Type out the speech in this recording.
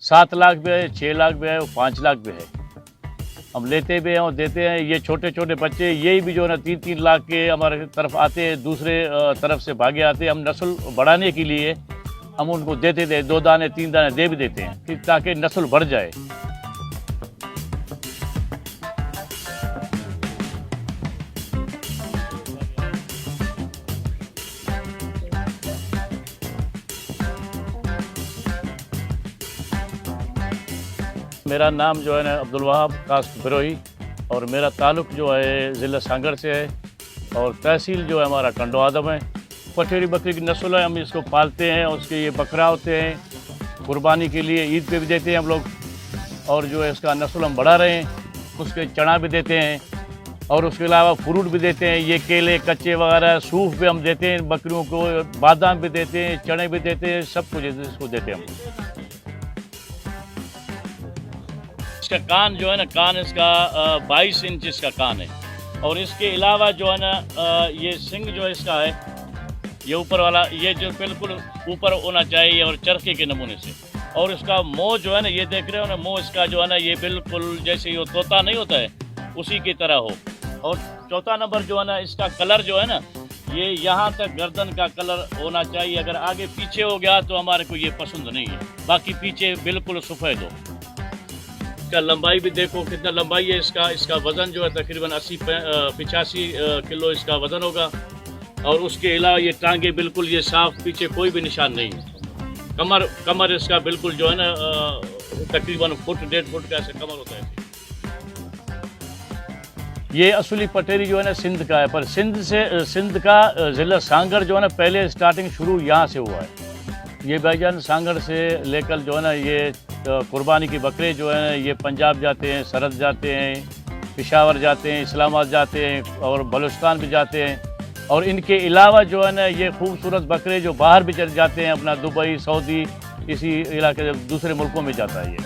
7 लाख भी है, 6 लाख भी है और 5 लाख भी है। हम लेते भी हैं और देते हैं। ये छोटे छोटे बच्चे यही भी जो है ना 3-3 लाख के हमारे तरफ आते हैं, दूसरे तरफ से भागे आते हैं। हम नस्ल बढ़ाने के लिए हम उनको देते थे, 2 दाने 3 दाने दे भी देते हैं कि ताकि नस्ल बढ़ जाए। मेरा नाम जो है ना अब्दुल वहाब कास्ट बिरोही और मेरा ताल्लुक़ जो है ज़िला सांगड़ से है और तहसील जो है हमारा टंडो आदम है। पठेरी बकरी की नस्ल है, हम इसको पालते हैं और उसके ये बकरा होते हैं, कुर्बानी के लिए ईद पे भी देते हैं हम लोग। और जो है इसका नस्ल हम बढ़ा रहे हैं, उसके चना भी देते हैं और उसके अलावा फ्रूट भी देते हैं। ये केले कच्चे वगैरह सूफ भी हम देते हैं बकरियों को, बादाम भी देते हैं, चने भी देते हैं, सब कुछ इसको देते हैं हम। इसका कान जो है ना, कान इसका 22 इंच इसका कान है और इसके अलावा जो है ना ये सिंग जो है इसका है, ये ऊपर वाला ये जो बिल्कुल ऊपर होना चाहिए और चरखे के नमूने से। और इसका मुँह जो है ना, ये देख रहे हो ना, मुँह इसका जो है ना ये बिल्कुल जैसे ये तोता नहीं होता है उसी की तरह हो। और चौथा नंबर जो है ना, इसका कलर जो है ना, ये यहाँ तक गर्दन का कलर होना चाहिए। अगर आगे पीछे हो गया तो हमारे को ये पसंद नहीं है, बाकी पीछे बिल्कुल सफ़ेद हो। इसका लंबाई भी देखो कितना लंबाई है इसका। इसका वज़न जो है तकरीबन 80-85 किलो इसका वज़न होगा। और उसके अलावा ये टांगे बिल्कुल ये साफ़, पीछे कोई भी निशान नहीं है। कमर इसका बिल्कुल जो है ना तकरीबन 1.5 फुट का ऐसा कमर होता है। ये असली पटेरी जो है ना सिंध का है, पर सिंध का ज़िला सांगड़ जो है ना पहले स्टार्टिंग शुरू यहाँ से हुआ है। ये भाईजान सांगड़ से लेकर जो है ना ये कुर्बानी की बकरे जो है ये पंजाब जाते हैं, सरहद जाते हैं, पेशावर जाते हैं, इस्लामाबाद जाते हैं और बलूचिस्तान भी जाते हैं। और इनके अलावा जो है ना ये खूबसूरत बकरे जो बाहर भी चले जाते हैं, अपना दुबई, सऊदी, इसी इलाके दूसरे मुल्कों में जाता है ये।